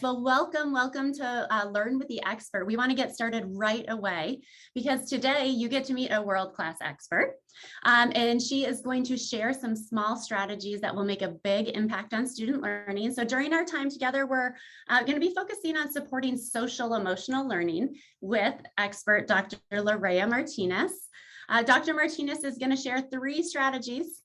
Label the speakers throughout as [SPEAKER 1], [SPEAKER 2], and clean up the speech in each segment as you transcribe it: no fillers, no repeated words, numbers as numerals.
[SPEAKER 1] Well, welcome to Learn with the Expert. We want to get started right away because today you get to meet a world-class expert, and she is going to share some small strategies that will make a big impact on student learning. So during our time together, we're going to be focusing on supporting social emotional learning with expert Dr. Lorea Martínez. Dr. Martínez is going to share 3 strategies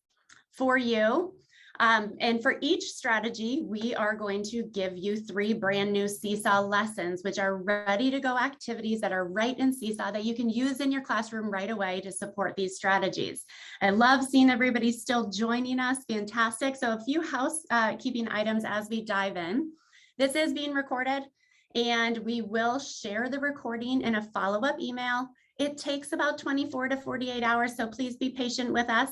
[SPEAKER 1] for you. And for each strategy, we are going to give you 3 brand new Seesaw lessons, which are ready to go activities that are right in Seesaw that you can use in your classroom right away to support these strategies. I love seeing everybody still joining us. Fantastic. So a few housekeeping items as we dive in. This is being recorded, and we will share the recording in a follow-up email. It takes about 24 to 48 hours, so please be patient with us.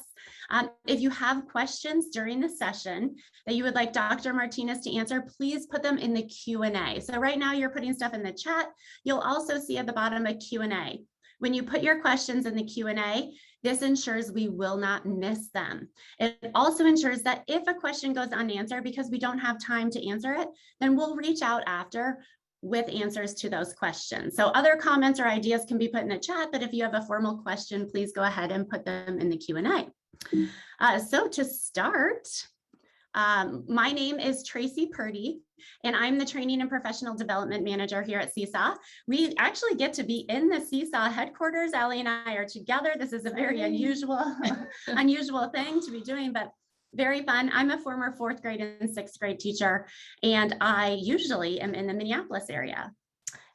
[SPEAKER 1] If you have questions during the session that you would like Dr. Martínez to answer, please put them in the Q&A. So right now you're putting stuff in the chat. You'll also see at the bottom a Q&A. When you put your questions in the Q&A, this ensures we will not miss them. It also ensures that if a question goes unanswered because we don't have time to answer it, then we'll reach out after with answers to those questions. So other comments or ideas can be put in the chat, but if you have a formal question, please go ahead and put them in the Q&A. So to start, my name is Tracy Purdy, and I'm the Training and Professional Development Manager here at Seesaw. We actually get to be in the Seesaw headquarters. Allie and I are together. This is a very unusual thing to be doing, but very fun. I'm a former 4th grade and 6th grade teacher, and I usually am in the Minneapolis area.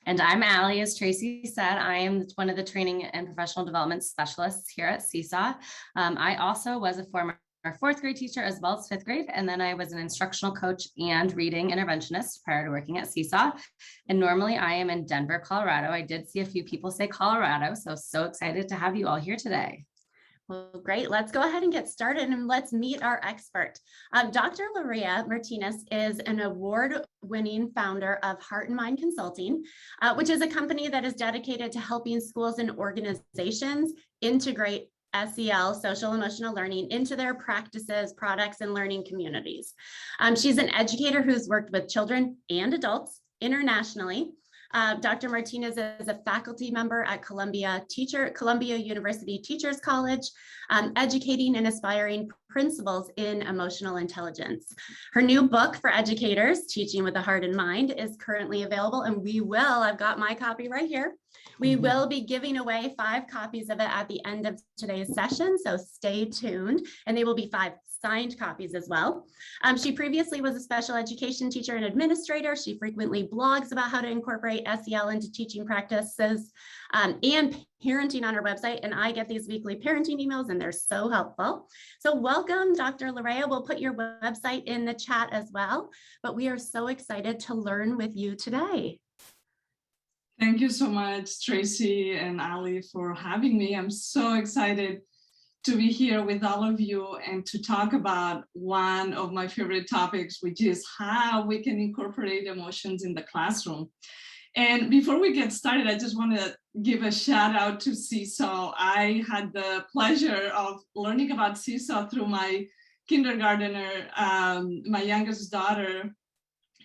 [SPEAKER 2] And I'm Allie, as Tracy said. I am one of the training and professional development specialists here at Seesaw. I also was a former 4th grade teacher as well as 5th grade, and then I was an instructional coach and reading interventionist prior to working at Seesaw. And normally I am in Denver, Colorado. I did see a few people say Colorado, so excited to have you all here today.
[SPEAKER 1] Well, great. Let's go ahead and get started and let's meet our expert. Dr. Lorea Martínez is an award-winning founder of Heart and Mind Consulting, which is a company that is dedicated to helping schools and organizations integrate SEL, social emotional learning, into their practices, products, and learning communities. She's an educator who's worked with children and adults internationally. Dr. Martínez is a faculty member at Columbia University Teachers College, educating and inspiring principals in emotional intelligence. Her new book for educators, Teaching with a Heart and Mind, is currently available, and I've got my copy right here. We will be giving away 5 copies of it at the end of today's session, so stay tuned, and they will be 5 signed copies as well. She previously was a special education teacher and administrator. She frequently blogs about how to incorporate SEL into teaching practices and parenting on her website, and I get these weekly parenting emails, and they're so helpful. So welcome, Dr. Lorea. We'll put your website in the chat as well, but we are so excited to learn with you today.
[SPEAKER 3] Thank you so much, Tracy and Allie, for having me. I'm so excited to be here with all of you and to talk about one of my favorite topics, which is how we can incorporate emotions in the classroom. And before we get started, I just want to give a shout out to Seesaw. I had the pleasure of learning about Seesaw through my kindergartner, my youngest daughter,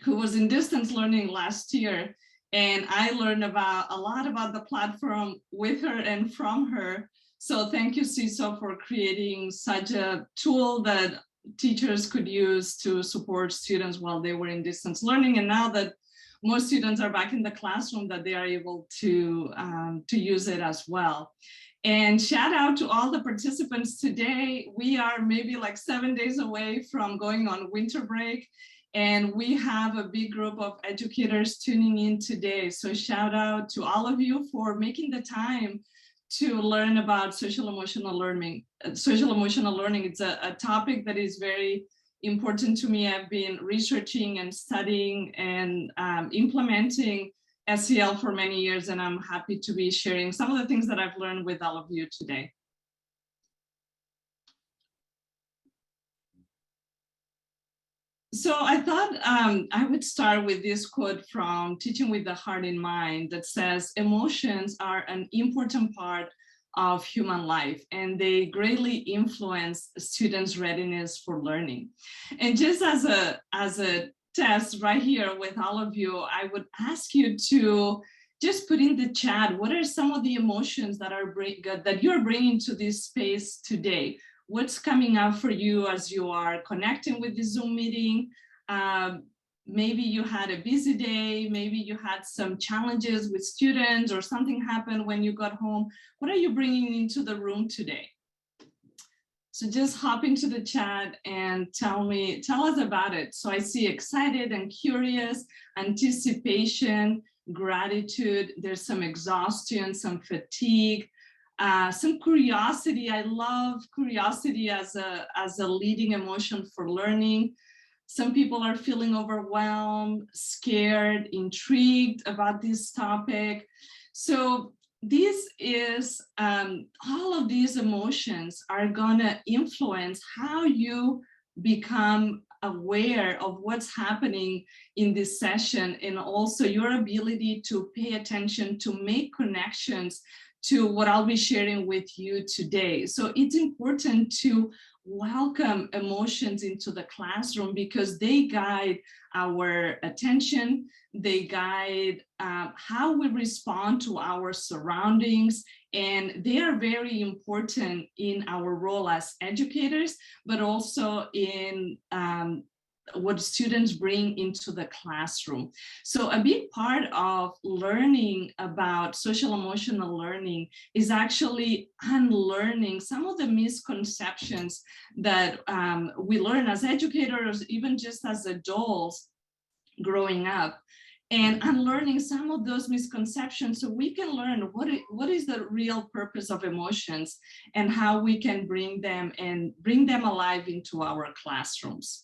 [SPEAKER 3] who was in distance learning last year. And I learned a lot about the platform with her and from her. So thank you, Seesaw, for creating such a tool that teachers could use to support students while they were in distance learning. And now that most students are back in the classroom, that they are able to use it as well. And shout out to all the participants today. We are maybe like 7 days away from going on winter break. And we have a big group of educators tuning in today. So shout out to all of you for making the time to learn about social emotional learning. It's a topic that is very important to me. I've been researching and studying and implementing SEL for many years, and I'm happy to be sharing some of the things that I've learned with all of you today. So I thought I would start with this quote from Teaching with the Heart in Mind that says, emotions are an important part of human life, and they greatly influence students' readiness for learning. And just as a test right here with all of you. I would ask you to just put in the chat, what are some of the emotions that you're bringing to this space today? What's coming up for you as you are connecting with the Zoom meeting? Maybe you had a busy day, maybe you had some challenges with students or something happened when you got home. What are you bringing into the room today? So just hop into the chat and tell us about it. So I see excited and curious, anticipation, gratitude. There's some exhaustion, some fatigue, some curiosity. I love curiosity as a leading emotion for learning. Some people are feeling overwhelmed, scared, intrigued about this topic. So this is, all of these emotions are gonna influence how you become aware of what's happening in this session, and also your ability to pay attention, to make connections to what I'll be sharing with you today. So it's important to welcome emotions into the classroom because they guide our attention, they guide how we respond to our surroundings, and they are very important in our role as educators, but also in what students bring into the classroom. So a big part of learning about social emotional learning is actually unlearning some of the misconceptions that we learn as educators, even just as adults growing up, and unlearning some of those misconceptions so we can learn what is the real purpose of emotions and how we can bring them alive into our classrooms.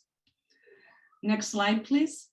[SPEAKER 3] Next slide, please.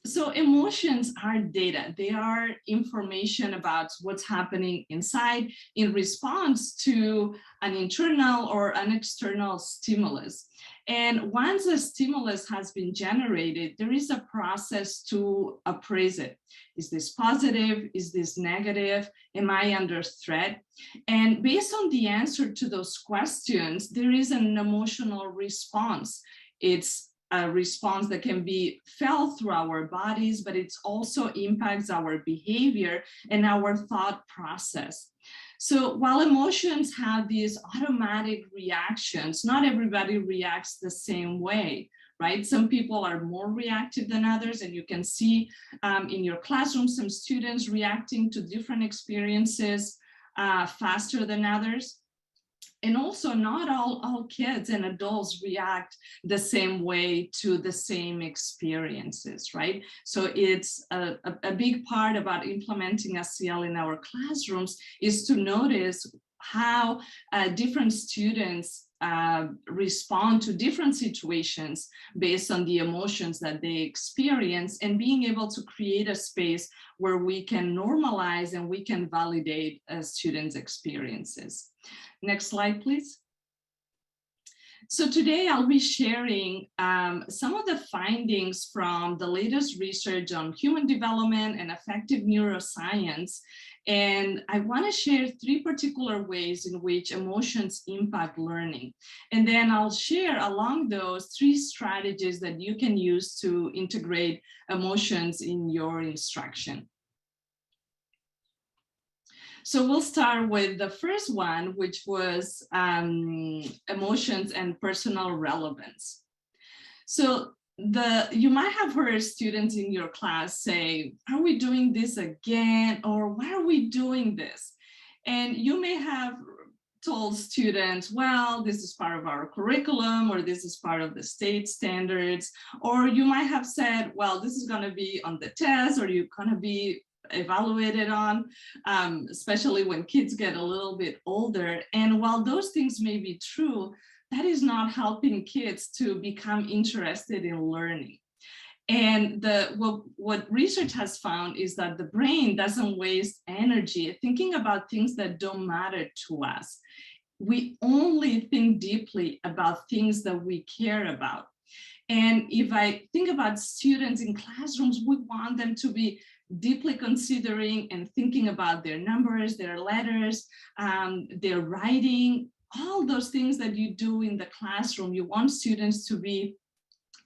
[SPEAKER 3] So emotions are data. They are information about what's happening inside in response to an internal or an external stimulus. And once a stimulus has been generated, there is a process to appraise it. Is this positive? Is this negative? Am I under threat? And based on the answer to those questions, there is an emotional response. It's a response that can be felt through our bodies, but it also impacts our behavior and our thought process. So while emotions have these automatic reactions, not everybody reacts the same way, right? Some people are more reactive than others, and you can see in your classroom some students reacting to different experiences faster than others. And also not all kids and adults react the same way to the same experiences, right? So it's a big part about implementing SEL in our classrooms is to notice how different students respond to different situations based on the emotions that they experience, and being able to create a space where we can normalize and we can validate students' experiences. Next slide, please. So today I'll be sharing some of the findings from the latest research on human development and affective neuroscience. And I want to share 3 particular ways in which emotions impact learning. And then I'll share along those 3 strategies that you can use to integrate emotions in your instruction. So we'll start with the first one, which was emotions and personal relevance. So you might have heard students in your class say, are we doing this again? Or why are we doing this? And you may have told students, well, this is part of our curriculum, or this is part of the state standards. Or you might have said, well, this is going to be on the test, or you're going to be evaluated on, especially when kids get a little bit older. And while those things may be true, that is not helping kids to become interested in learning. And what research has found is that the brain doesn't waste energy thinking about things that don't matter to us. We only think deeply about things that we care about. And if I think about students in classrooms, we want them to be deeply considering and thinking about their numbers, their letters, their writing, all those things that you do in the classroom. You want students to be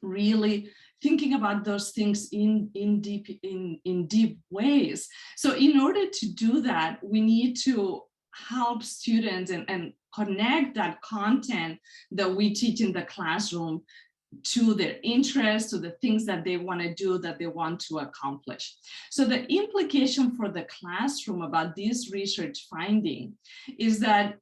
[SPEAKER 3] really thinking about those things in deep ways. So in order to do that, we need to help students and connect that content that we teach in the classroom to their interests, to the things that they want to do, that they want to accomplish. So the implication for the classroom about this research finding is that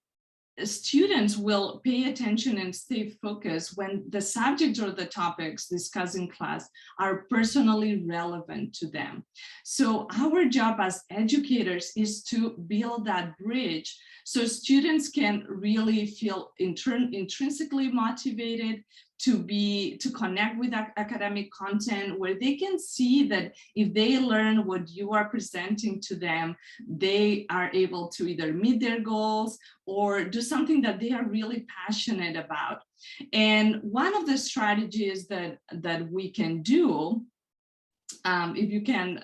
[SPEAKER 3] students will pay attention and stay focused when the subjects or the topics discussed in class are personally relevant to them. So our job as educators is to build that bridge so students can really feel intrinsically motivated to connect with academic content, where they can see that if they learn what you are presenting to them, they are able to either meet their goals or do something that they are really passionate about. And one of the strategies that we can do, if you can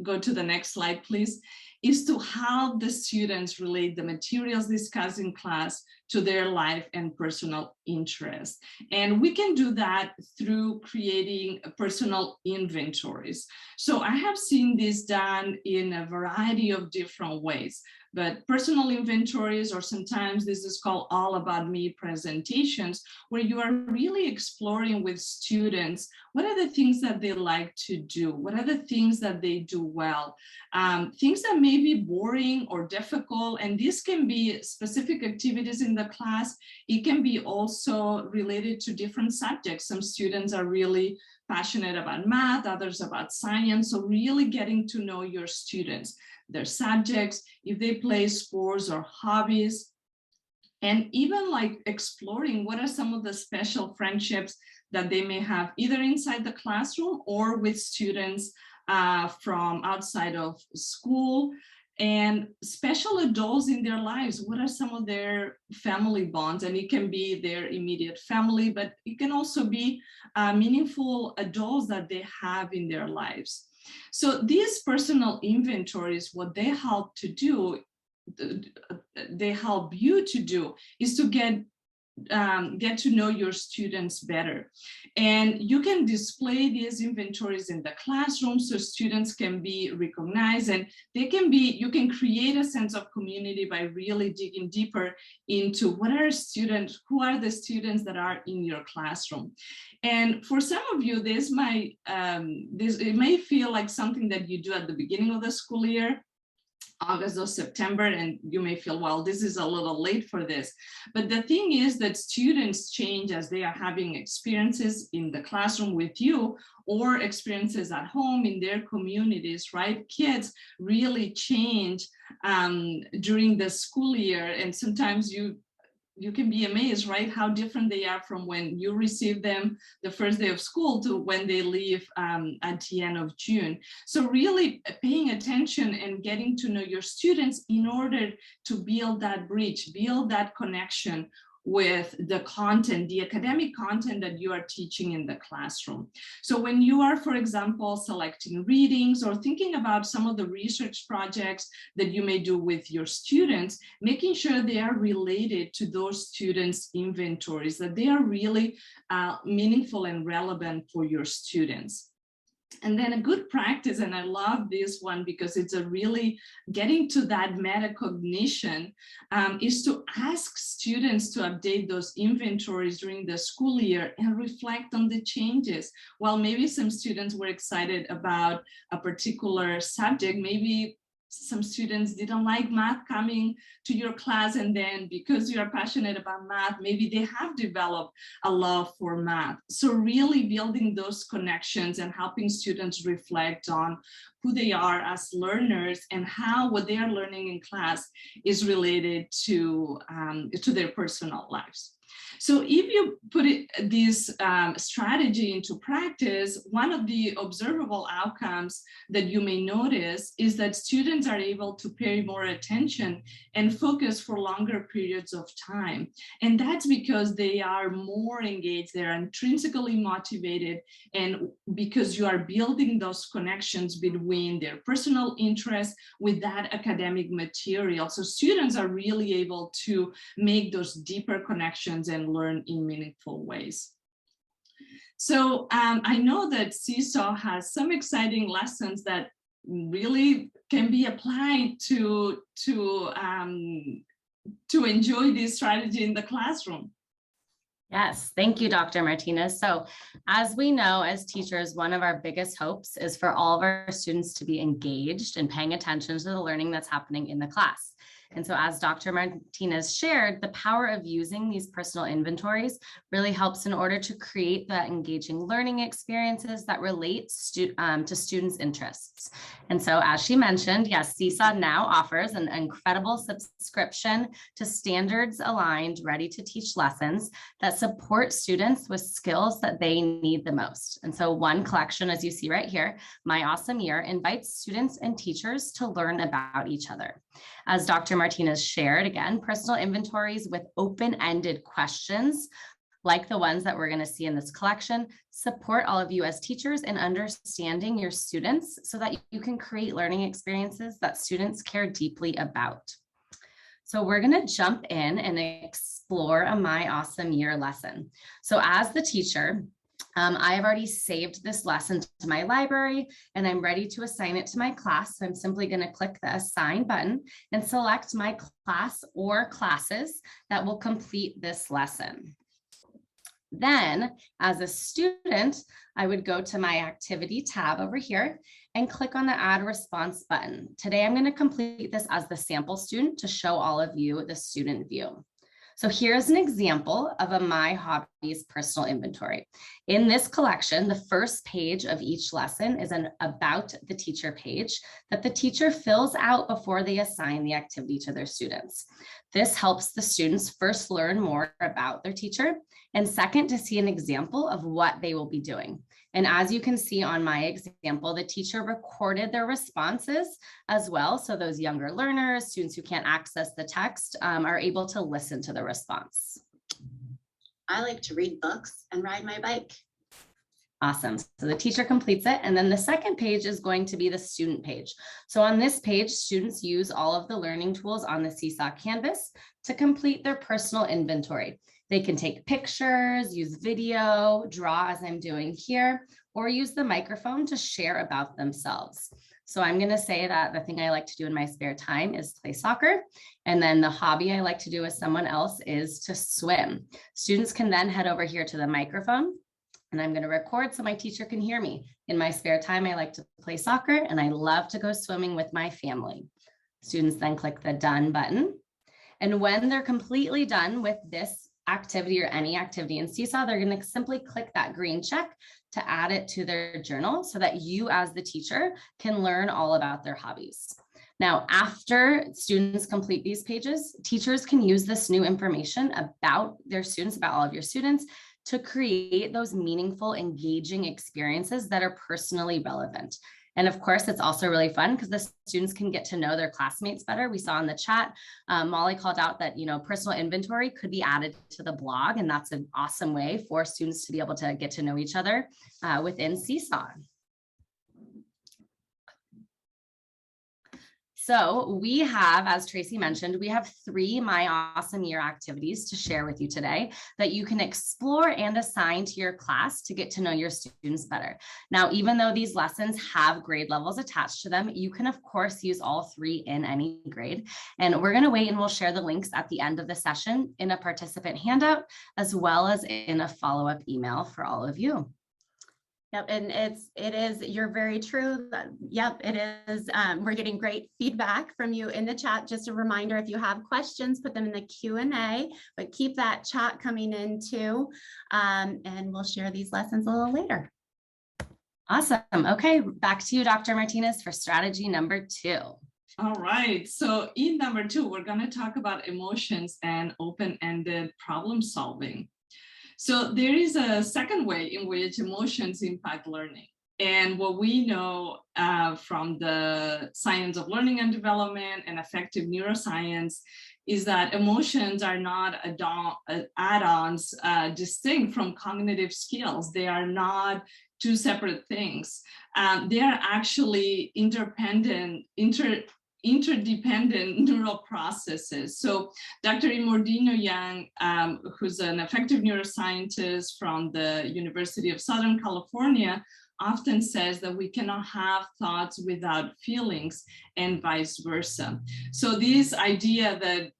[SPEAKER 3] go to the next slide, please, is to help the students relate the materials discussed in class to their life and personal interests. And we can do that through creating personal inventories. So I have seen this done in a variety of different ways, but personal inventories, or sometimes this is called all about me presentations, where you are really exploring with students, what are the things that they like to do? What are the things that they do well? Things that may be boring or difficult, and this can be specific activities in the class. It can be also related to different subjects. Some students are really passionate about math, others about science. So really getting to know your students, their subjects, if they play sports or hobbies, and even like exploring what are some of the special friendships that they may have either inside the classroom or with students from outside of school, and special adults in their lives. What are some of their family bonds? And it can be their immediate family, but it can also be meaningful adults that they have in their lives. So these personal inventories, what they help to do, they help you to do, is to get to know your students better. And you can display these inventories in the classroom so students can be recognized, and you can create a sense of community by really digging deeper into who are the students that are in your classroom. And for some of you, it may feel like something that you do at the beginning of the school year, August or September, and you may feel, well, this is a little late for this. But the thing is that students change as they are having experiences in the classroom with you or experiences at home in their communities, right? Kids really change during the school year, and sometimes you can be amazed, right, how different they are from when you receive them the first day of school to when they leave at the end of June. So really paying attention and getting to know your students in order to build that bridge, build that connection with the content, the academic content that you are teaching in the classroom. So when you are, for example, selecting readings or thinking about some of the research projects that you may do with your students, making sure they are related to those students' inventories, that they are really meaningful and relevant for your students. And then a good practice, and I love this one because it's a really getting to that metacognition, is to ask students to update those inventories during the school year and reflect on the changes. While maybe some students were excited about a particular subject, maybe some students didn't like math coming to your class, and then because you are passionate about math, maybe they have developed a love for math. So really building those connections and helping students reflect on who they are as learners and how what they are learning in class is related to their personal lives. So if you put this strategy into practice, one of the observable outcomes that you may notice is that students are able to pay more attention and focus for longer periods of time. And that's because they are more engaged, they're intrinsically motivated, and because you are building those connections between their personal interests with that academic material. So students are really able to make those deeper connections and learn in meaningful ways. So I know that Seesaw has some exciting lessons that really can be applied to enjoy this strategy in the classroom.
[SPEAKER 2] Yes, thank you, Dr. Martinez. So as we know, as teachers, one of our biggest hopes is for all of our students to be engaged and paying attention to the learning that's happening in the class. And so as Dr. Martinez shared, the power of using these personal inventories really helps in order to create the engaging learning experiences that relate to students' interests. And so as she mentioned, yes, Seesaw now offers an incredible subscription to standards aligned, ready to teach lessons that support students with skills that they need the most. And so one collection, as you see right here, My Awesome Year, invites students and teachers to learn about each other. As Dr. Martinez shared, again, personal inventories with open-ended questions like the ones that we're going to see in this collection support all of you as teachers in understanding your students so that you can create learning experiences that students care deeply about. So we're going to jump in and explore a My Awesome Year lesson. So as the teacher, I have already saved this lesson to my library and I'm ready to assign it to my class. So I'm simply going to click the Assign button and select my class or classes that will complete this lesson. Then, as a student, I would go to my activity tab over here and click on the Add Response button. Today, I'm going to complete this as the sample student to show all of you the student view. So here's an example of a My Hobbies personal inventory. In this collection, the first page of each lesson is an About the Teacher page that the teacher fills out before they assign the activity to their students. This helps the students first learn more about their teacher and second to see an example of what they will be doing. And as you can see on my example, the teacher recorded their responses as well. So those younger learners, students who can't access the text, are able to listen to the response.
[SPEAKER 1] I like to read books and ride my bike.
[SPEAKER 2] Awesome. So the teacher completes it. And then the second page is going to be the student page. So on this page, students use all of the learning tools on the Seesaw canvas to complete their personal inventory. They can take pictures, use video, draw as I'm doing here, or use the microphone to share about themselves. So I'm going to say that the thing I like to do in my spare time is play soccer. And then the hobby I like to do with someone else is to swim. Students can then head over here to the microphone and I'm going to record so my teacher can hear me. In my spare time, I like to play soccer and I love to go swimming with my family. Students then click the Done button. And when they're completely done with this activity or any activity in Seesaw, they're going to simply click that green check to add it to their journal so that you as the teacher can learn all about their hobbies. Now, after students complete these pages, teachers can use this new information about their students, about all of your students, to create those meaningful, engaging experiences that are personally relevant. And of course, it's also really fun because the students can get to know their classmates better. We saw in the chat, Molly called out that, personal inventory could be added to the blog, and that's an awesome way for students to be able to get to know each other within Seesaw. So we have, as Tracy mentioned, we have 3 My Awesome Year activities to share with you today that you can explore and assign to your class to get to know your students better. Now, even though these lessons have grade levels attached to them, you can, of course, use all 3 in any grade. And we're going to wait and we'll share the links at the end of the session in a participant handout, as well as in a follow-up email for all of you.
[SPEAKER 1] Yep, and it is, you're very true. Yep, it is. We're getting great feedback from you in the chat. Just a reminder, if you have questions, put them in the Q&A, but keep that chat coming in too. And we'll share these lessons a little later.
[SPEAKER 2] Awesome. Okay, back to you, Dr. Martinez, for strategy number 2.
[SPEAKER 3] All right, so in number 2, we're going to talk about emotions and open-ended problem solving. So there is a second way in which emotions impact learning. And what we know from the science of learning and development and affective neuroscience is that emotions are not add-ons distinct from cognitive skills. They are not 2 separate things. They are actually interdependent interdependent neural processes. So Dr. Imordino Yang, who's an effective neuroscientist from the University of Southern California, often says that we cannot have thoughts without feelings and vice versa. So this idea that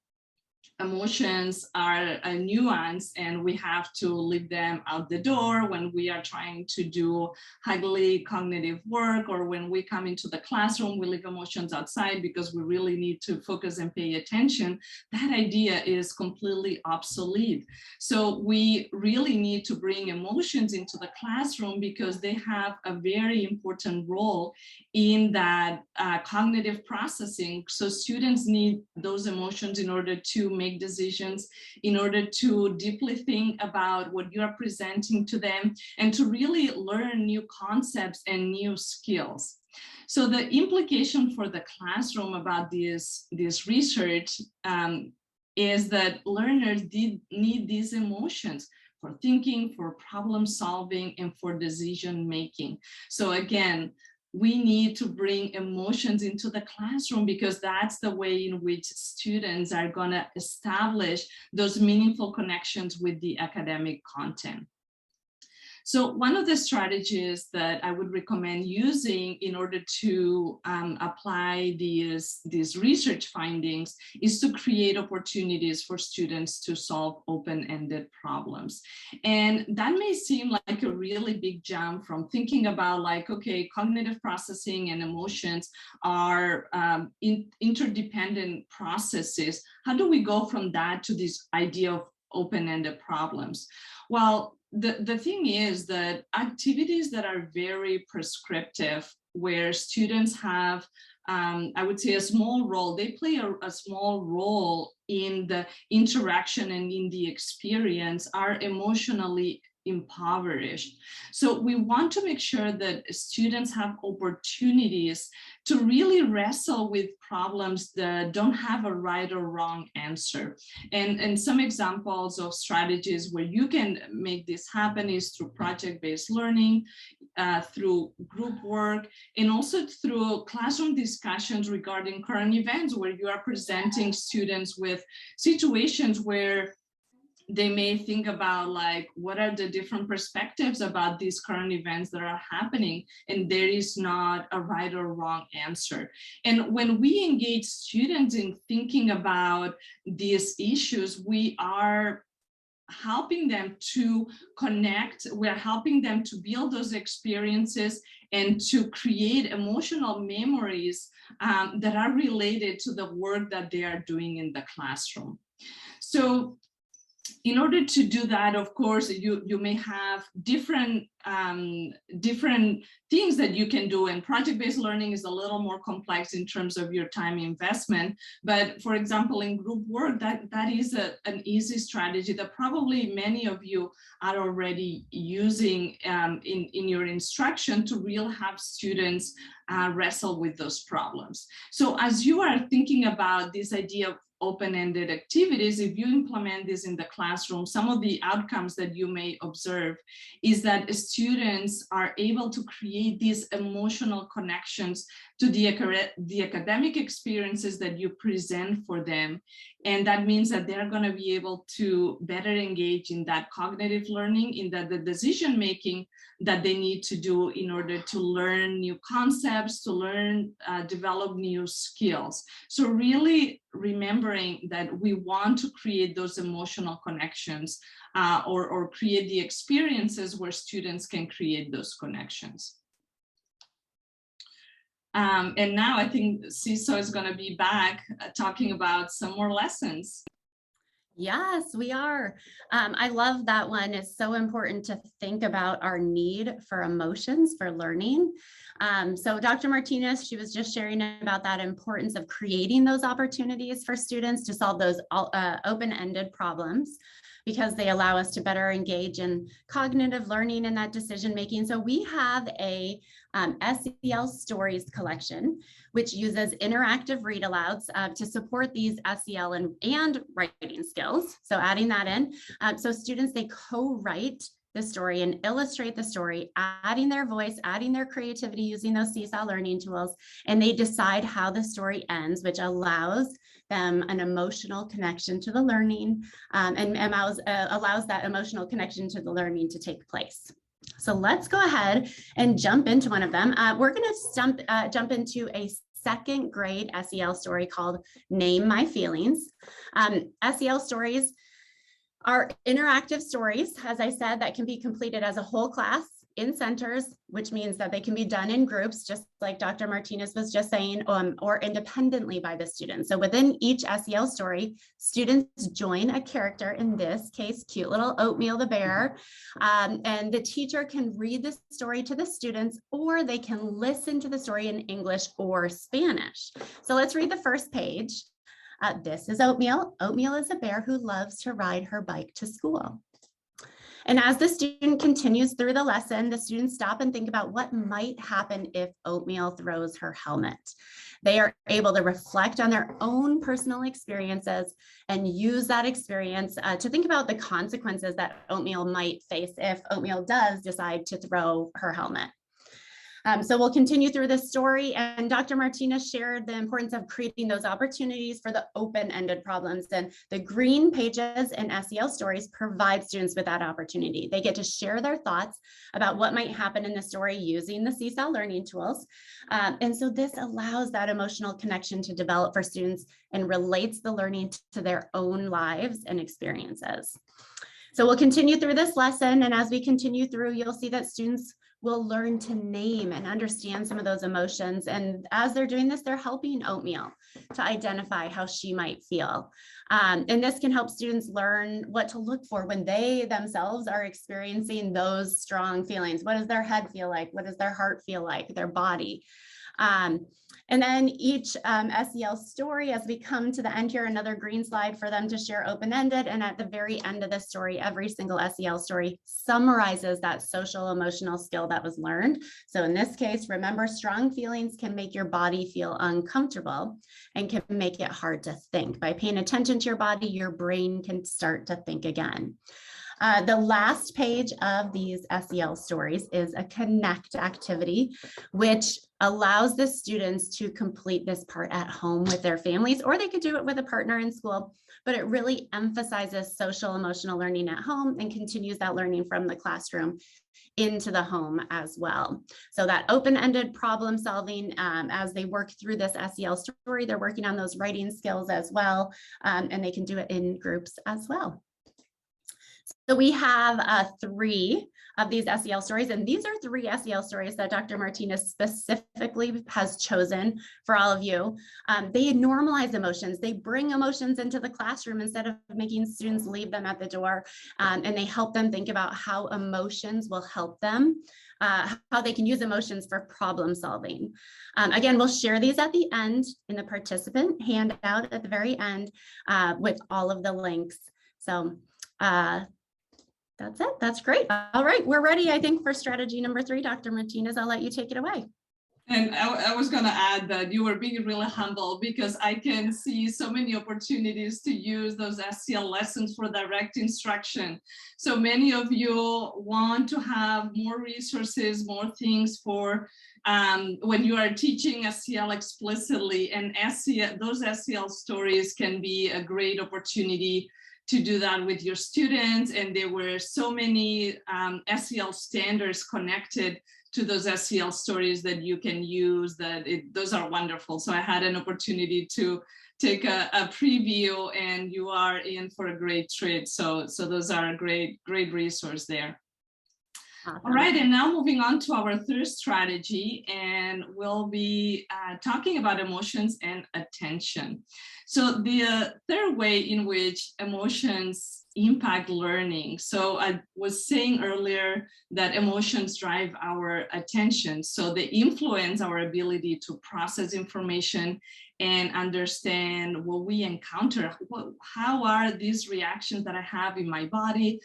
[SPEAKER 3] emotions are a nuance and we have to leave them out the door when we are trying to do highly cognitive work, or when we come into the classroom, we leave emotions outside because we really need to focus and pay attention. That idea is completely obsolete. So we really need to bring emotions into the classroom because they have a very important role in that cognitive processing. So students need those emotions in order to make decisions, in order to deeply think about what you are presenting to them, and to really learn new concepts and new skills. So the implication for the classroom about this research is that learners need these emotions for thinking, for problem solving, and for decision making. So again, we need to bring emotions into the classroom because that's the way in which students are going to establish those meaningful connections with the academic content. So one of the strategies that I would recommend using in order to apply these research findings is to create opportunities for students to solve open-ended problems. And that may seem like a really big jump from thinking about like, okay, cognitive processing and emotions are interdependent processes. How do we go from that to this idea of open-ended problems? Well, the thing is that activities that are very prescriptive, where students have, I would say, a small role, they play a small role in the interaction and in the experience, are emotionally impoverished. So we want to make sure that students have opportunities to really wrestle with problems that don't have a right or wrong answer. And some examples of strategies where you can make this happen is through project-based learning, through group work, and also through classroom discussions regarding current events, where you are presenting students with situations where they may think about like, what are the different perspectives about these current events that are happening? And there is not a right or wrong answer. And when we engage students in thinking about these issues, we are helping them to connect, we're helping them to build those experiences and to create emotional memories that are related to the work that they are doing in the classroom. So in order to do that, of course, you may have different things that you can do, and project-based learning is a little more complex in terms of your time investment. But for example, in group work, that is an easy strategy that probably many of you are already using in your instruction to really have students wrestle with those problems. So as you are thinking about this idea of open-ended activities, if you implement this in the classroom, some of the outcomes that you may observe is that students are able to create these emotional connections to the academic experiences that you present for them. And that means that they're going to be able to better engage in that cognitive learning, in the decision making that they need to do in order to learn new concepts, to learn, develop new skills. So really remembering that we want to create those emotional connections or create the experiences where students can create those connections. And now I think Seesaw is going to be back talking about some more lessons.
[SPEAKER 1] Yes, we are. I love that one. It's so important to think about our need for emotions for learning. So Dr. Martinez, she was just sharing about that importance of creating those opportunities for students to solve those open-ended problems, because they allow us to better engage in cognitive learning and that decision making. So we have a SEL Stories collection, which uses interactive read alouds to support these SEL and writing skills. So adding that in, so students, they co-write the story and illustrate the story, adding their voice, adding their creativity using those Seesaw learning tools, and they decide how the story ends, which allows them an emotional connection to the learning and allows that emotional connection to the learning to take place. So let's go ahead and jump into one of them. We're going to jump into a second grade SEL story called Name My Feelings. SEL stories are interactive stories, as I said, that can be completed as a whole class in centers, which means that they can be done in groups, just like Dr. Martinez was just saying, or independently by the students. So within each SEL story, students join a character, in this case, cute little Oatmeal the bear, and the teacher can read the story to the students, or they can listen to the story in English or Spanish. So let's read the first page. This is Oatmeal. Oatmeal is a bear who loves to ride her bike to school. And as the student continues through the lesson, the students stop and think about what might happen if Oatmeal throws her helmet. They are able to reflect on their own personal experiences and use that experience to think about the consequences that Oatmeal might face if Oatmeal does decide to throw her helmet. So we'll continue through this story, and Dr. Martinez shared the importance of creating those opportunities for the open-ended problems, and the green pages in SEL stories provide students with that opportunity. They get to share their thoughts about what might happen in the story using the Seesaw learning tools. And so this allows that emotional connection to develop for students and relates the learning to their own lives and experiences. So we'll continue through this lesson, and as we continue through, you'll see that students will learn to name and understand some of those emotions. And as they're doing this, they're helping Oatmeal to identify how she might feel. And this can help students learn what to look for when they themselves are experiencing those strong feelings. What does their head feel like? What does their heart feel like? Their body. And then each SEL story, as we come to the end here, another green slide for them to share open-ended. And at the very end of the story, every single SEL story summarizes that social emotional skill that was learned. So in this case, remember, strong feelings can make your body feel uncomfortable and can make it hard to think. By paying attention to your body, your brain can start to think again. The last page of these SEL stories is a connect activity, which allows the students to complete this part at home with their families, or they could do it with a partner in school, but it really emphasizes social emotional learning at home and continues that learning from the classroom into the home as well. So that open-ended problem solving, as they work through this SEL story, they're working on those writing skills as well, and they can do it in groups as well. So we have 3 of these SEL stories, and these are 3 SEL stories that Dr. Martinez specifically has chosen for all of you. They normalize emotions. They bring emotions into the classroom instead of making students leave them at the door, and they help them think about how emotions will help them, how they can use emotions for problem solving. Again, we'll share these at the end in the participant handout at the very end with all of the links. So that's it. That's great. All right, we're ready, I think, for strategy number 3. Dr. Martinez, I'll let you take it away.
[SPEAKER 3] And I was going to add that you were being really humble, because I can see so many opportunities to use those SEL lessons for direct instruction. So many of you want to have more resources, more things for when you are teaching SEL explicitly, and those SEL stories can be a great opportunity to do that with your students. And there were so many SEL standards connected to those SEL stories that you can use, those are wonderful. So I had an opportunity to take a preview, and you are in for a great treat. So those are a great resource there. Awesome. All right, and now moving on to our third strategy, and we'll be talking about emotions and attention. So the third way in which emotions impact learning. So I was saying earlier that emotions drive our attention. So they influence our ability to process information and understand what we encounter. How are these reactions that I have in my body,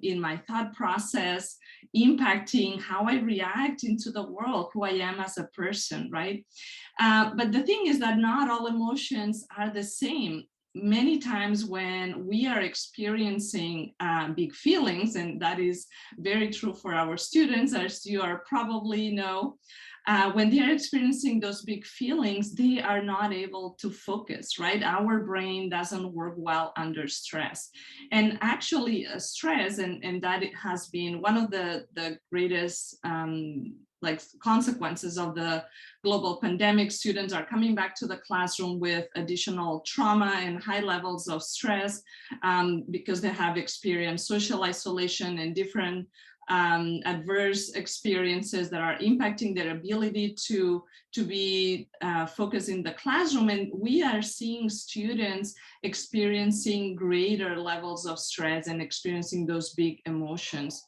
[SPEAKER 3] in my thought process, impacting how I react into the world, who I am as a person, right? But the thing is that not all emotions are the same. many times when we are experiencing big feelings, and that is very true for our students, as you are probably know, when they're experiencing those big feelings, they are not able to focus, right? Our brain doesn't work well under stress. And actually stress, and that it has been one of the greatest like consequences of the global pandemic. Students are coming back to the classroom with additional trauma and high levels of stress because they have experienced social isolation and different adverse experiences that are impacting their ability to be focused in the classroom. And we are seeing students experiencing greater levels of stress and experiencing those big emotions.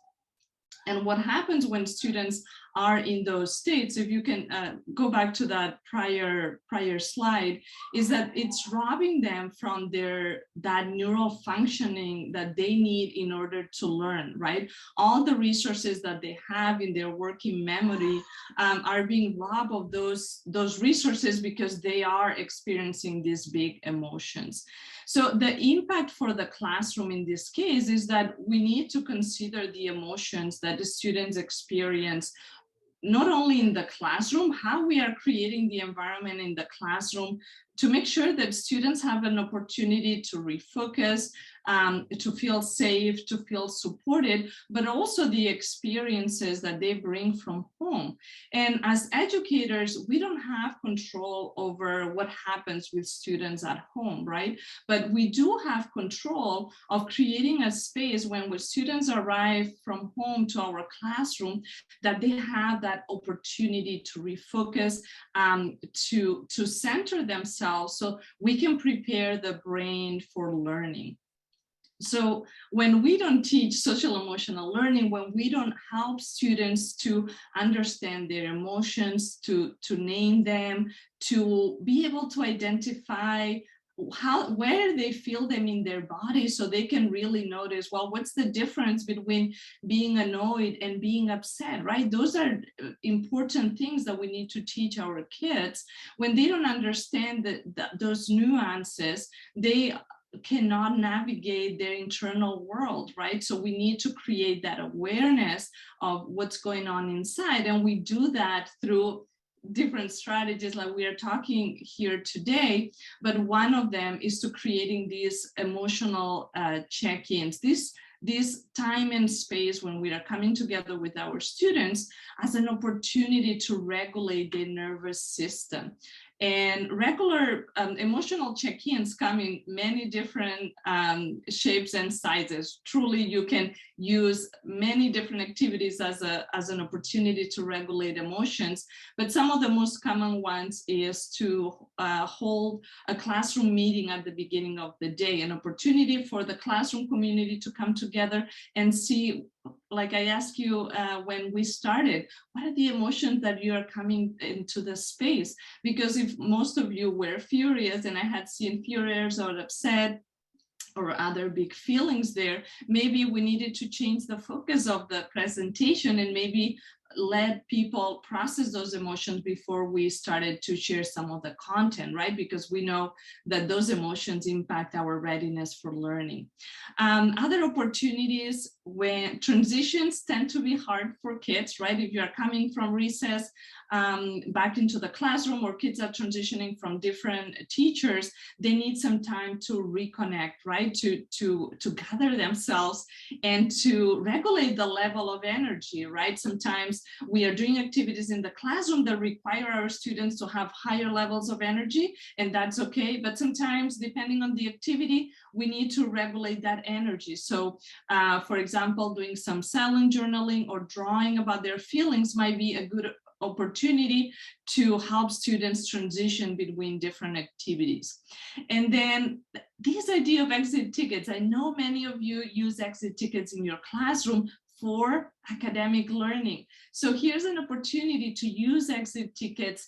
[SPEAKER 3] And what happens when students are in those states, if you can go back to that prior slide, is that it's robbing them from that neural functioning that they need in order to learn, right? All the resources that they have in their working memory are being robbed of those resources because they are experiencing these big emotions. So the impact for the classroom in this case is that we need to consider the emotions that the students experience, not only in the classroom, how we are creating the environment in the classroom to make sure that students have an opportunity to refocus, to feel safe, to feel supported, but also the experiences that they bring from home. And as educators, we don't have control over what happens with students at home, right? But we do have control of creating a space when students arrive from home to our classroom, that they have that opportunity to refocus, to center themselves, so we can prepare the brain for learning. So when we don't teach social emotional learning, when we don't help students to understand their emotions, to name them, to be able to identify where they feel them in their body, so they can really notice, well, what's the difference between being annoyed and being upset, right? Those are important things that we need to teach our kids. When they don't understand those nuances, they cannot navigate their internal world, right? So we need to create that awareness of what's going on inside, and we do that through different strategies like we are talking here today. But one of them is to creating these emotional check-ins, this time and space when we are coming together with our students as an opportunity to regulate their nervous system. And regular emotional check-ins come in many different shapes and sizes. Truly, you can use many different activities as an opportunity to regulate emotions. But some of the most common ones is to hold a classroom meeting at the beginning of the day, an opportunity for the classroom community to come together and see, like I asked you when we started, what are the emotions that you are coming into the space? Because if most of you were furious, and I had seen furious or upset or other big feelings there, maybe we needed to change the focus of the presentation and maybe let people process those emotions before we started to share some of the content, right? Because we know that those emotions impact our readiness for learning. Other opportunities, when transitions tend to be hard for kids, right? If you are coming from recess back into the classroom, or kids are transitioning from different teachers, they need some time to reconnect, right? To gather themselves and to regulate the level of energy, right? Sometimes we are doing activities in the classroom that require our students to have higher levels of energy, and that's okay. But sometimes, depending on the activity, we need to regulate that energy. So, for example, doing some silent journaling or drawing about their feelings might be a good opportunity to help students transition between different activities. And then this idea of exit tickets, I know many of you use exit tickets in your classroom for academic learning. So here's an opportunity to use exit tickets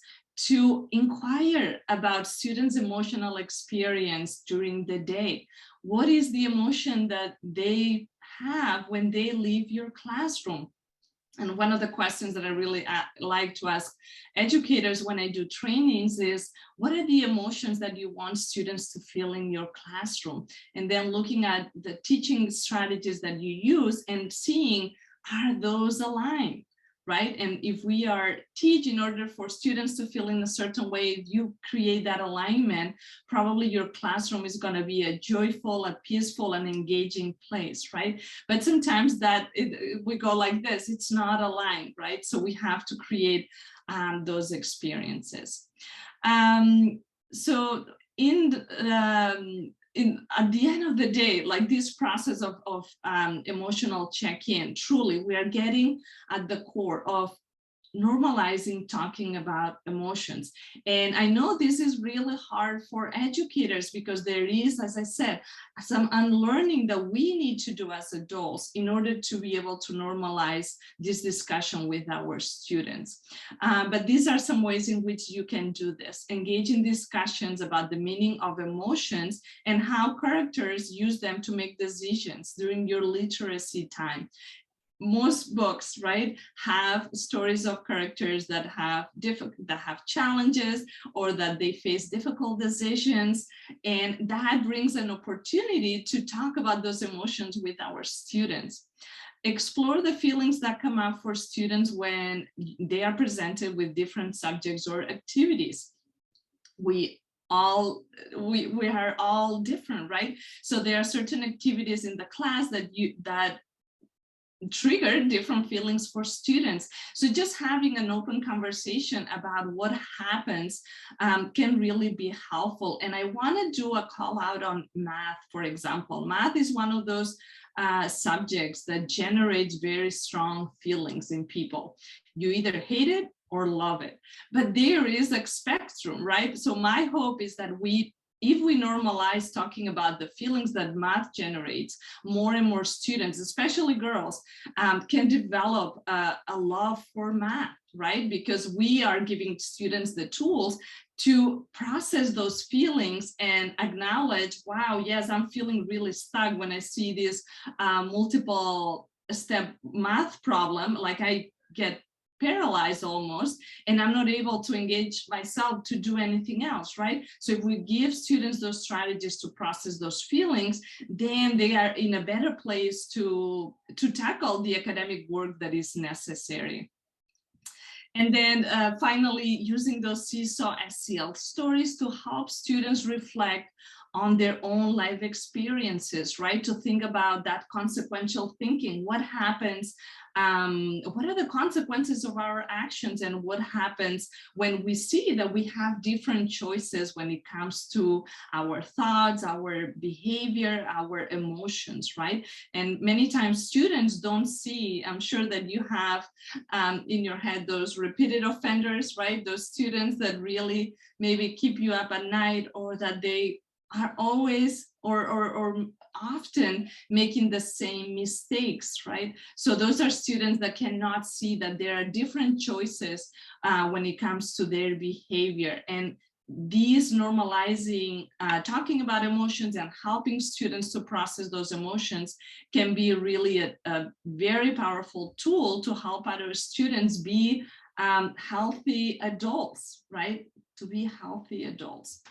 [SPEAKER 3] to inquire about students' emotional experience during the day. What is the emotion that they have when they leave your classroom? And one of the questions that I really like to ask educators when I do trainings is, what are the emotions that you want students to feel in your classroom? And then looking at the teaching strategies that you use and seeing, are those aligned? Right? And if we are teaching in order for students to feel in a certain way, you create that alignment, probably your classroom is going to be a joyful, a peaceful, and engaging place, right? But sometimes we go like this, it's not aligned, right? So we have to create those experiences. So at the end of the day, like this process of emotional check-in, truly, we are getting at the core of normalizing talking about emotions. And I know this is really hard for educators because there is, as I said, some unlearning that we need to do as adults in order to be able to normalize this discussion with our students. But these are some ways in which you can do this. Engage in discussions about the meaning of emotions and how characters use them to make decisions during your literacy time. Most books, right, have stories of characters that have challenges or that they face difficult decisions, and that brings an opportunity to talk about those emotions with our students. Explore the feelings that come up for students when they are presented with different subjects or activities. We are all different, right? So there are certain activities in the class that trigger different feelings for students. So just having an open conversation about what happens can really be helpful. And I want to do a call out on math, for example. Math is one of those subjects that generates very strong feelings in people. You either hate it or love it, but there is a spectrum, right? So my hope is that if we normalize talking about the feelings that math generates, more and more students, especially girls, can develop a love for math, right? Because we are giving students the tools to process those feelings and acknowledge, wow, yes, I'm feeling really stuck when I see this multiple step math problem, like I get paralyzed almost, and I'm not able to engage myself to do anything else, right? So if we give students those strategies to process those feelings, then they are in a better place to tackle the academic work that is necessary. And then finally, using those Seesaw SEL stories to help students reflect on their own life experiences, right? To think about that consequential thinking. What happens? What are the consequences of our actions, and what happens when we see that we have different choices when it comes to our thoughts, our behavior, our emotions, right? And many times students don't see, I'm sure that you have in your head those repeated offenders, right? Those students that really maybe keep you up at night, or that they are always or often making the same mistakes, right? So those are students that cannot see that there are different choices when it comes to their behavior. And these normalizing, talking about emotions and helping students to process those emotions can be really a very powerful tool to help other students be healthy adults, right? To be healthy adults.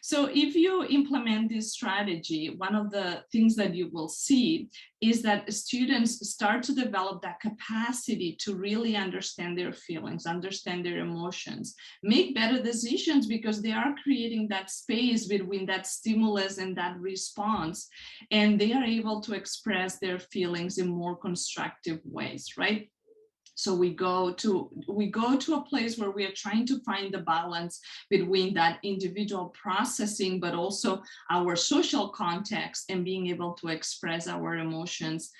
[SPEAKER 3] So if you implement this strategy, one of the things that you will see is that students start to develop that capacity to really understand their feelings, understand their emotions, make better decisions, because they are creating that space between that stimulus and that response, and they are able to express their feelings in more constructive ways, right? So we go to a place where we are trying to find the balance between that individual processing, but also our social context, and being able to express our emotions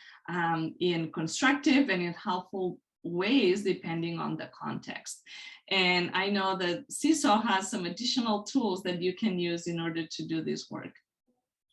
[SPEAKER 3] in constructive and in helpful ways, depending on the context. And I know that Seesaw has some additional tools that you can use in order to do this work.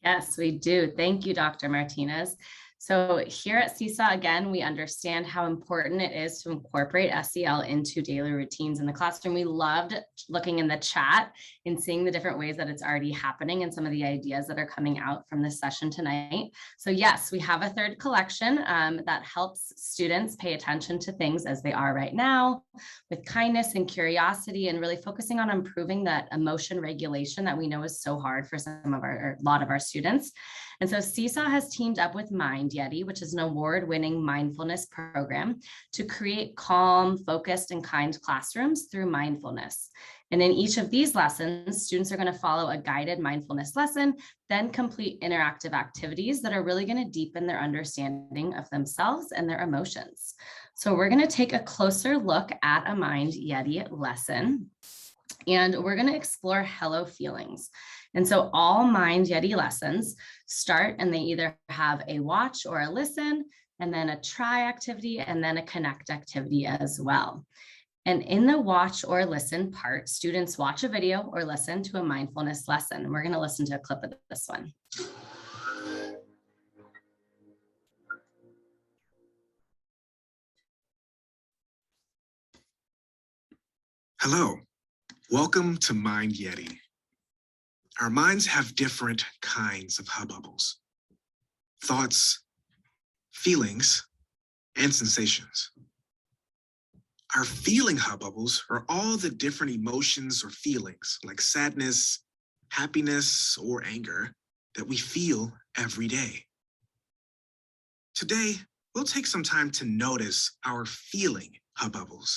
[SPEAKER 2] Yes, we do. Thank you, Dr. Martinez. So here at Seesaw, again, we understand how important it is to incorporate SEL into daily routines in the classroom. We loved looking in the chat and seeing the different ways that it's already happening and some of the ideas that are coming out from this session tonight. So yes, we have a third collection that helps students pay attention to things as they are right now with kindness and curiosity, and really focusing on improving that emotion regulation that we know is so hard for a lot of our students. And so Seesaw has teamed up with Yeti, which is an award-winning mindfulness program, to create calm, focused, and kind classrooms through mindfulness. And in each of these lessons, students are going to follow a guided mindfulness lesson, then complete interactive activities that are really going to deepen their understanding of themselves and their emotions. So we're going to take a closer look at a Yeti lesson, and we're going to explore hello feelings. And so all Yeti lessons start, and they either have a watch or a listen, and then a try activity, and then a connect activity as well. And in the watch or listen part, students watch a video or listen to a mindfulness lesson. And we're going to listen to a clip of this one.
[SPEAKER 4] Hello, welcome to Mind Yeti. Our minds have different kinds of hubbubbles, thoughts, feelings, and sensations. Our feeling hubbubbles are all the different emotions or feelings like sadness, happiness, or anger that we feel every day. Today, we'll take some time to notice our feeling hubbubbles.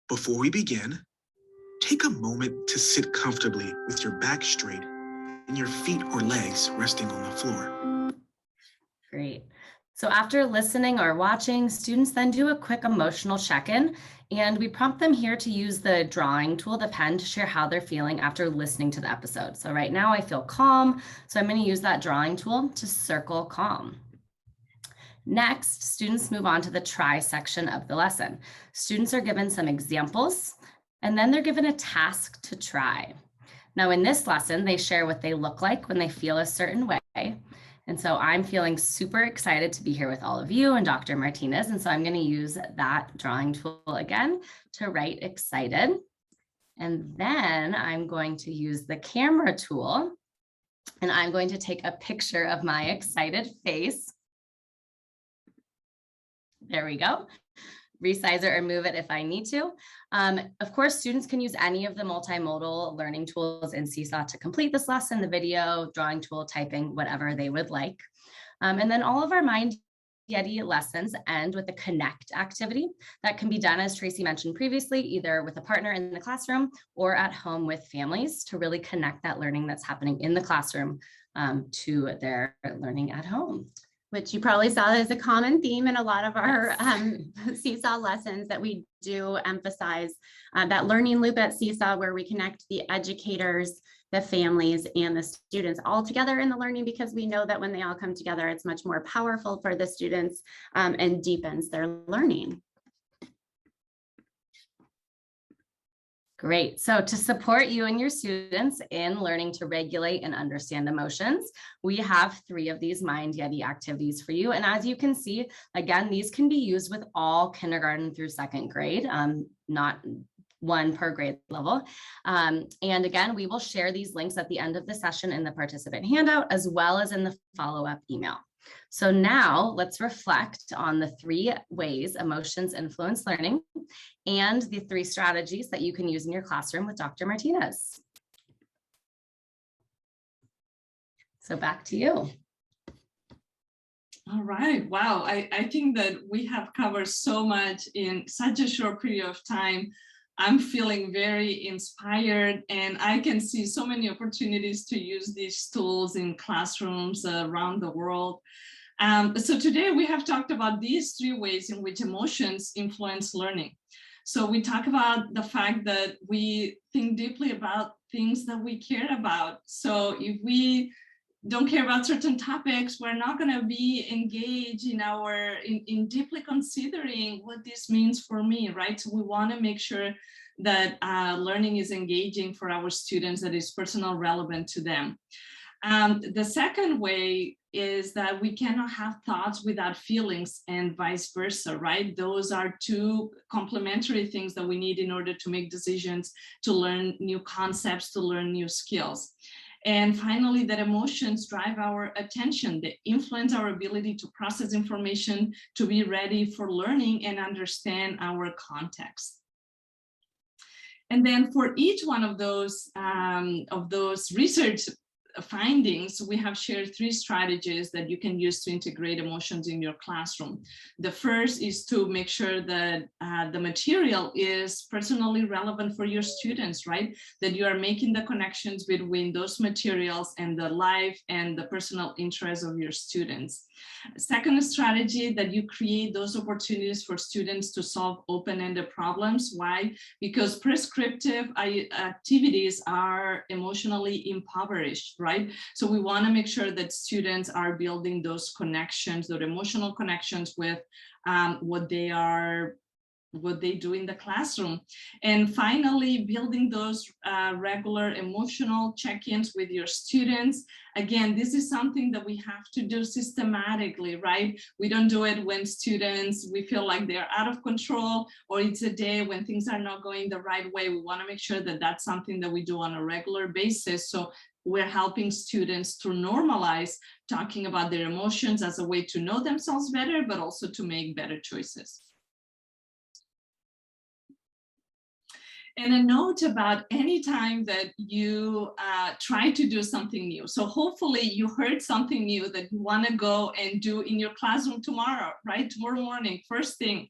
[SPEAKER 4] Before we begin, take a moment to sit comfortably with your back straight and your feet or legs resting on the floor.
[SPEAKER 2] Great. So after listening or watching, students then do a quick emotional check-in, and we prompt them here to use the drawing tool, the pen, to share how they're feeling after listening to the episode. So right now I feel calm, so I'm going to use that drawing tool to circle calm. Next, students move on to the try section of the lesson. Students are given some examples, and then they're given a task to try. Now in this lesson, they share what they look like when they feel a certain way. And so I'm feeling super excited to be here with all of you and Dr. Martinez. And so I'm going to use that drawing tool again to write excited. And then I'm going to use the camera tool, and I'm going to take a picture of my excited face. There we go. Resize it or move it if I need to. Of course, students can use any of the multimodal learning tools in Seesaw to complete this lesson, the video, drawing tool, typing, whatever they would like. And then all of our Mind Yeti lessons end with a connect activity that can be done, as Tracy mentioned previously, either with a partner in the classroom or at home with families, to really connect that learning that's happening in the classroom to their learning at home.
[SPEAKER 1] Which you probably saw as a common theme in a lot of our Seesaw lessons, that we do emphasize that learning loop at Seesaw, where we connect the educators, the families, and the students all together in the learning, because we know that when they all come together, it's much more powerful for the students and deepens their learning.
[SPEAKER 2] Great. So to support you and your students in learning to regulate and understand emotions, we have 3 of these Mind Yeti activities for you. And as you can see, again, these can be used with all kindergarten through 2nd grade, not one per grade level. And again, we will share these links at the end of the session in the participant handout, as well as in the follow-up email. So now let's reflect on the 3 ways emotions influence learning and the 3 strategies that you can use in your classroom with Dr. Martinez. So back to you.
[SPEAKER 3] All right. Wow. I think that we have covered so much in such a short period of time. I'm feeling very inspired, and I can see so many opportunities to use these tools in classrooms around the world. So today we have talked about these 3 ways in which emotions influence learning. So we talk about the fact that we think deeply about things that we care about. So if we don't care about certain topics, we're not going to be engaged in deeply considering what this means for me, right? So we want to make sure that learning is engaging for our students, that is personal relevant to them. The second way is that we cannot have thoughts without feelings and vice versa, right? Those are two complementary things that we need in order to make decisions, to learn new concepts, to learn new skills. And finally, that emotions drive our attention. They influence our ability to process information, to be ready for learning and understand our context. And then for each one of those research findings, we have shared 3 strategies that you can use to integrate emotions in your classroom. The first is to make sure that the material is personally relevant for your students, right? That you are making the connections between those materials and the life and the personal interests of your students. Second strategy, that you create those opportunities for students to solve open-ended problems. Why? Because prescriptive activities are emotionally impoverished, right? So we want to make sure that students are building those connections, those emotional connections with what they do in the classroom. And finally, building those regular emotional check-ins with your students. Again, this is something that we have to do systematically, right? We don't do it when we feel like they're out of control, or it's a day when things are not going the right way. We want to make sure that that's something that we do on a regular basis. So we're helping students to normalize talking about their emotions as a way to know themselves better, but also to make better choices. And a note about any time that you try to do something new. So hopefully you heard something new that you want to go and do in your classroom tomorrow, right? Tomorrow morning, first thing.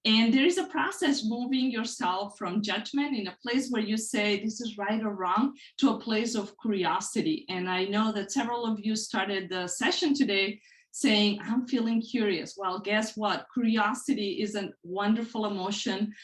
[SPEAKER 3] And there is a process moving yourself from judgment in a place where you say this is right or wrong to a place of curiosity. And I know that several of you started the session today saying, I'm feeling curious. Well, guess what? Curiosity is a wonderful emotion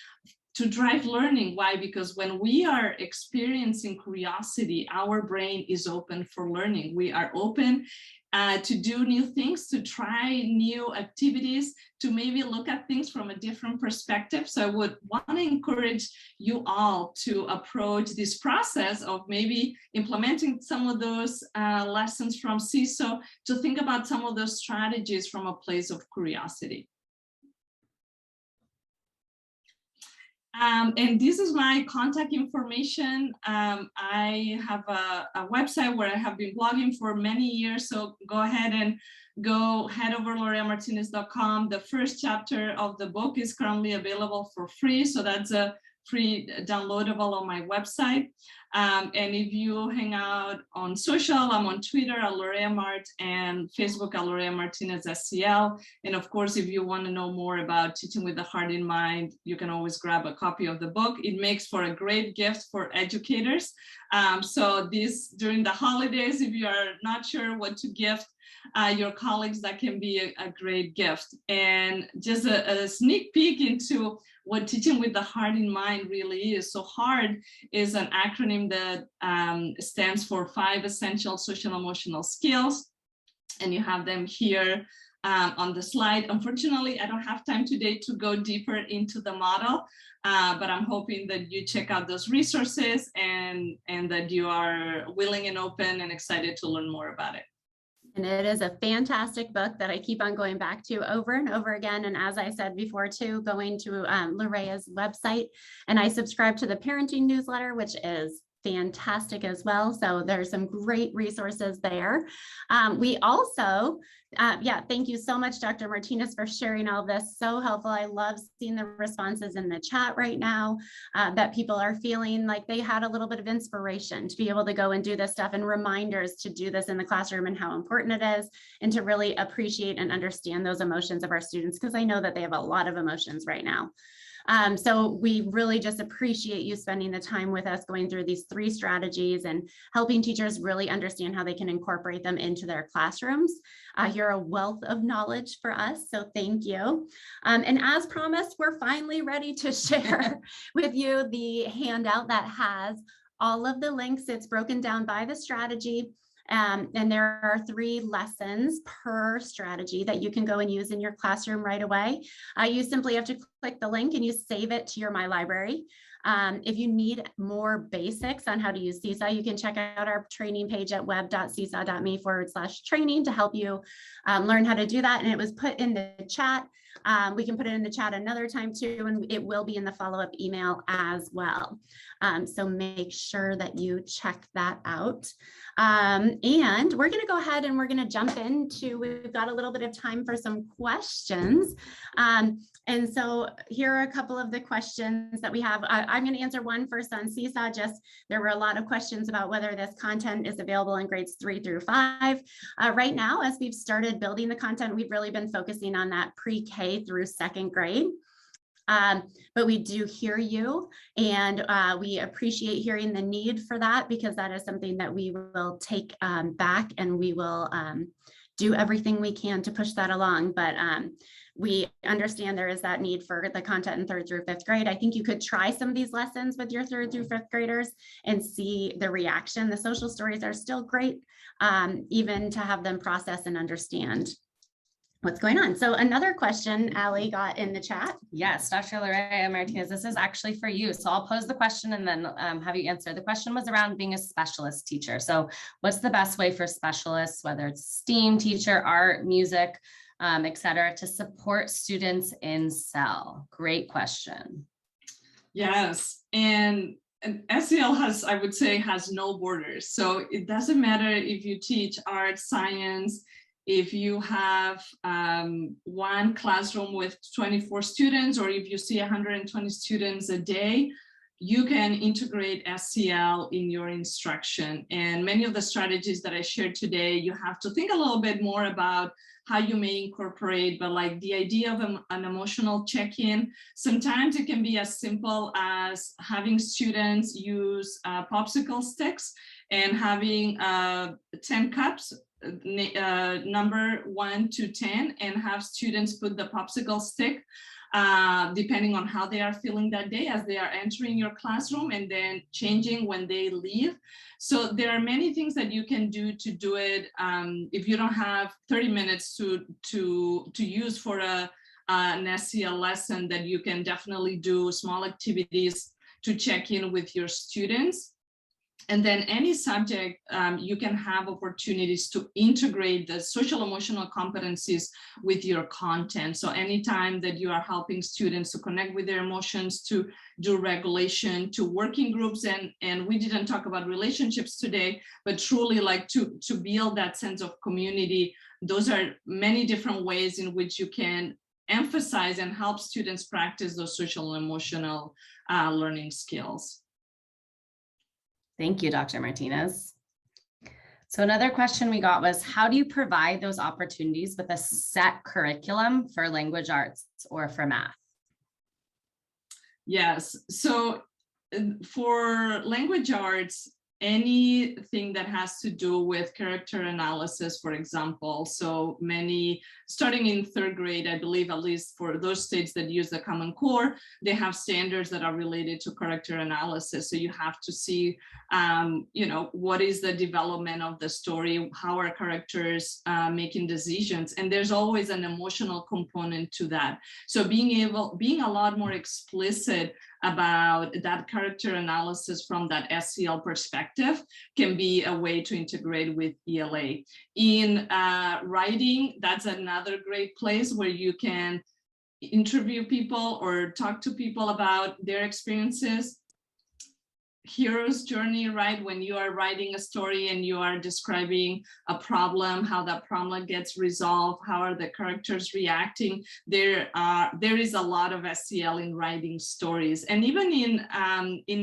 [SPEAKER 3] to drive learning. Why? Because when we are experiencing curiosity, our brain is open for learning. We are open to do new things, to try new activities, to maybe look at things from a different perspective. So I would want to encourage you all to approach this process of maybe implementing some of those lessons from Seesaw, to think about some of those strategies from a place of curiosity. And this is my contact information. I have a website where I have been blogging for many years. So go ahead and head over loreamartinez.com. The first chapter of the book is currently available for free. So that's a free downloadable on my website. And if you hang out on social, I'm on Twitter at Lorea Mart and Facebook at Lorea Martinez SEL. And of course, if you want to know more about teaching with the heart in mind, you can always grab a copy of the book. It makes for a great gift for educators. So during the holidays, if you are not sure what to gift your colleagues, that can be a great gift. And just a sneak peek into what teaching with the heart in mind really is. So HEART is an acronym that stands for 5 essential social emotional skills. And you have them here on the slide. Unfortunately, I don't have time today to go deeper into the model, but I'm hoping that you check out those resources and that you are willing and open and excited to learn more about it.
[SPEAKER 1] And it is a fantastic book that I keep on going back to over and over again. And as I said before too, going to Lorea's website, and I subscribe to the parenting newsletter, which is fantastic as well. So there's some great resources there. We also, thank you so much, Dr. Martinez, for sharing all this. So helpful. I love seeing the responses in the chat right now, that people are feeling like they had a little bit of inspiration to be able to go and do this stuff, and reminders to do this in the classroom and how important it is, and to really appreciate and understand those emotions of our students, because I know that they have a lot of emotions right now. So we really just appreciate you spending the time with us, going through these 3 strategies and helping teachers really understand how they can incorporate them into their classrooms. You're a wealth of knowledge for us, so thank you. And as promised, we're finally ready to share with you the handout that has all of the links. It's broken down by the strategy. And there are 3 lessons per strategy that you can go and use in your classroom right away. You simply have to click the link and you save it to your My Library. If you need more basics on how to use Seesaw, you can check out our training page at web.seesaw.me/training to help you learn how to do that. And it was put in the chat. We can put it in the chat another time too, and it will be in the follow-up email as well. So make sure that you check that out. And we're going to go ahead and we're going to jump into, we've got a little bit of time for some questions. And so here are a couple of the questions that we have. I'm going to answer one first on Seesaw. Just there were a lot of questions about whether this content is available in grades 3 through 5. Right now, as we've started building the content, we've really been focusing on that pre-K through 2nd grade. But we do hear you, and we appreciate hearing the need for that, because that is something that we will take back, and we will do everything we can to push that along. But we understand there is that need for the content in 3rd through 5th grade. I think you could try some of these lessons with your 3rd through 5th graders and see the reaction. The social stories are still great, even to have them process and understand what's going on. So another question Allie got in the chat.
[SPEAKER 2] Yes, Dr. Lorea Martínez, this is actually for you. So I'll pose the question and then have you answer. The question was around being a specialist teacher. So what's the best way for specialists, whether it's STEAM teacher, art, music, et cetera, to support students in SEL? Great question.
[SPEAKER 3] Yes, and SEL has, I would say, has no borders. So it doesn't matter if you teach art, science, if you have one classroom with 24 students, or if you see 120 students a day, you can integrate SEL in your instruction. And many of the strategies that I shared today, you have to think a little bit more about how you may incorporate, but like the idea of an emotional check-in, sometimes it can be as simple as having students use popsicle sticks and having 10 cups, number 1 to 10, and have students put the popsicle stick depending on how they are feeling that day as they are entering your classroom, and then changing when they leave. So there are many things that you can do to do it if you don't have 30 minutes to use for an SEL lesson, that you can definitely do small activities to check in with your students. And then any subject, you can have opportunities to integrate the social emotional competencies with your content. So anytime that you are helping students to connect with their emotions, to do regulation, to working groups, and we didn't talk about relationships today, but truly like to build that sense of community. Those are many different ways in which you can emphasize and help students practice those social and emotional learning skills.
[SPEAKER 2] Thank you, Dr. Martinez. So another question we got was, how do you provide those opportunities with a set curriculum for language arts or for math?
[SPEAKER 3] Yes, so for language arts, anything that has to do with character analysis, for example. So many, starting in 3rd grade, I believe, at least for those states that use the Common Core, they have standards that are related to character analysis. So you have to see, you know, what is the development of the story, how are characters making decisions, and there's always an emotional component to that. So being a lot more explicit about that character analysis from that SEL perspective can be a way to integrate with ELA. In writing, that's another great place where you can interview people or talk to people about their experiences. Hero's journey, right? When you are writing a story and you are describing a problem, how that problem gets resolved, how are the characters reacting, there is a lot of SEL in writing stories. And even in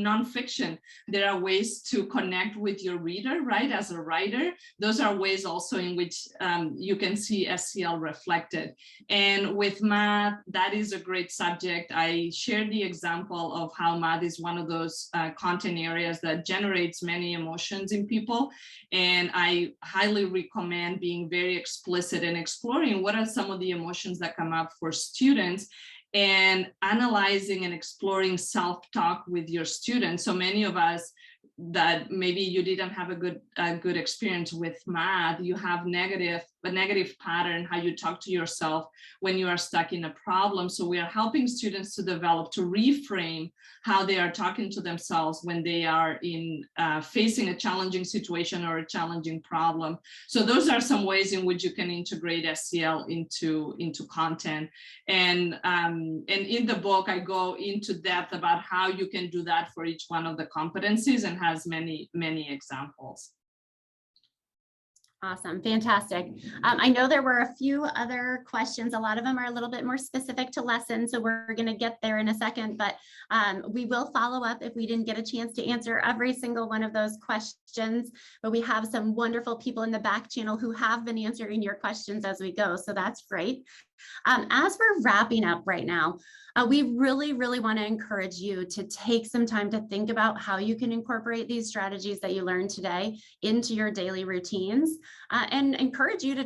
[SPEAKER 3] nonfiction, there are ways to connect with your reader, right? As a writer, those are ways also in which you can see SEL reflected. And with math, that is a great subject. I shared the example of how math is one of those content areas that generates many emotions in people. And I highly recommend being very explicit and exploring what are some of the emotions that come up for students, and analyzing and exploring self-talk with your students. So many of us that maybe you didn't have a good experience with math, you have a negative pattern how you talk to yourself when you are stuck in a problem. So we are helping students to develop, to reframe how they are talking to themselves when they are in facing a challenging situation or a challenging problem. So those are some ways in which you can integrate SEL into content. And in the book, I go into depth about how you can do that for each one of the competencies, and has many examples.
[SPEAKER 1] Awesome. Fantastic. I know there were a few other questions. A lot of them are a little bit more specific to lessons, so we're going to get there in a second, but we will follow up if we didn't get a chance to answer every single one of those questions. But we have some wonderful people in the back channel who have been answering your questions as we go, so that's great. As we're wrapping up right now, we really want to encourage you to take some time to think about how you can incorporate these strategies that you learned today into your daily routines, and encourage you to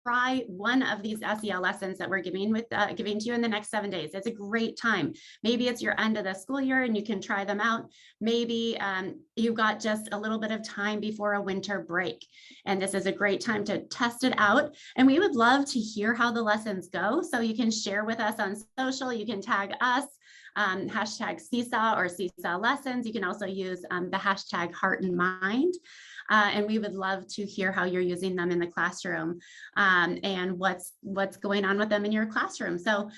[SPEAKER 1] try one of these SEL lessons that we're giving to you in the next 7 days. It's a great time. Maybe it's your end of the school year and you can try them out. Maybe you've got just a little bit of time before a winter break, and this is a great time to test it out. And we would love to hear how the lessons go. So you can share with us on social. You can tag us, hashtag Seesaw or Seesaw Lessons. You can also use the hashtag Heart and Mind. And we would love to hear how you're using them in the classroom, and what's going on with them in your classroom. So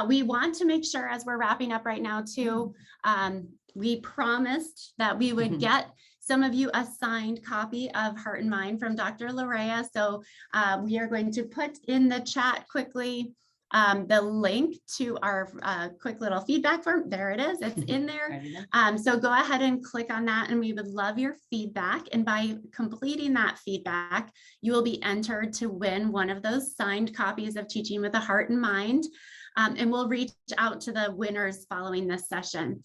[SPEAKER 1] we want to make sure, as we're wrapping up right now too, we promised that we would get some of you a signed copy of Heart and Mind from Dr. Lorea. So we are going to put in the chat quickly the link to our quick little feedback form. There it is. It's in there. So go ahead and click on that, and we would love your feedback. And by completing that feedback, you will be entered to win one of those signed copies of Teaching with a Heart and Mind. And we'll reach out to the winners following this session.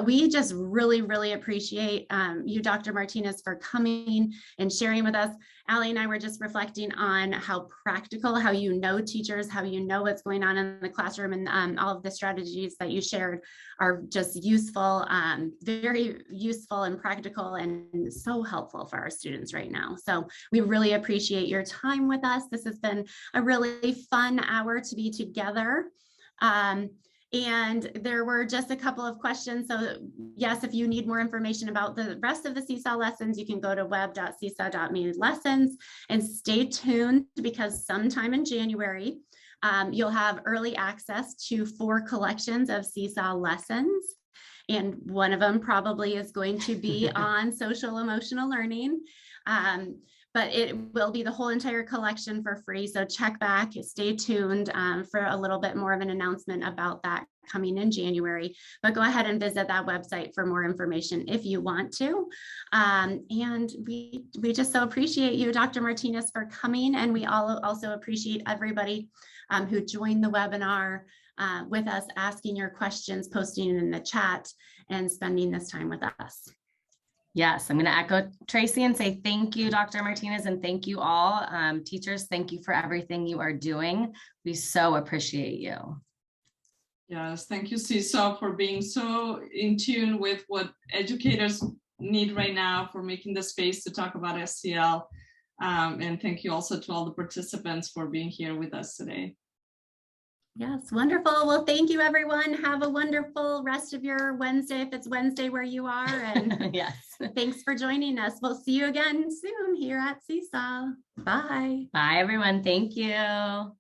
[SPEAKER 1] We just really appreciate you, Dr. Martinez, for coming and sharing with us. Allie and I were just reflecting on how practical, how you know teachers, how you know what's going on in the classroom, and all of the strategies that you shared are just useful, very useful and practical, and so helpful for our students right now. So we really appreciate your time with us. This has been a really fun hour to be together. And there were just a couple of questions. So yes, if you need more information about the rest of the Seesaw lessons, you can go to web.seesaw.me/lessons, and stay tuned, because sometime in January, you'll have early access to 4 collections of Seesaw lessons. And one of them probably is going to be on social emotional learning. But it will be the whole entire collection for free. So check back, stay tuned for a little bit more of an announcement about that coming in January. But go ahead and visit that website for more information if you want to. And we just so appreciate you, Dr. Martinez, for coming. And we all also appreciate everybody who joined the webinar with us, asking your questions, posting in the chat, and spending this time with us.
[SPEAKER 2] Yes, I'm going to echo Tracy and say thank you, Dr. Martinez, and thank you all. Teachers, thank you for everything you are doing. We so appreciate you.
[SPEAKER 3] Yes, thank you, Seesaw, for being so in tune with what educators need right now, for making the space to talk about SEL. And thank you also to all the participants for being here with us today.
[SPEAKER 1] Yes, wonderful. Well, thank you, everyone. Have a wonderful rest of your Wednesday, if it's Wednesday where you are. And
[SPEAKER 2] yes,
[SPEAKER 1] thanks for joining us. We'll see you again soon here at Seesaw. Bye.
[SPEAKER 2] Bye, everyone. Thank you.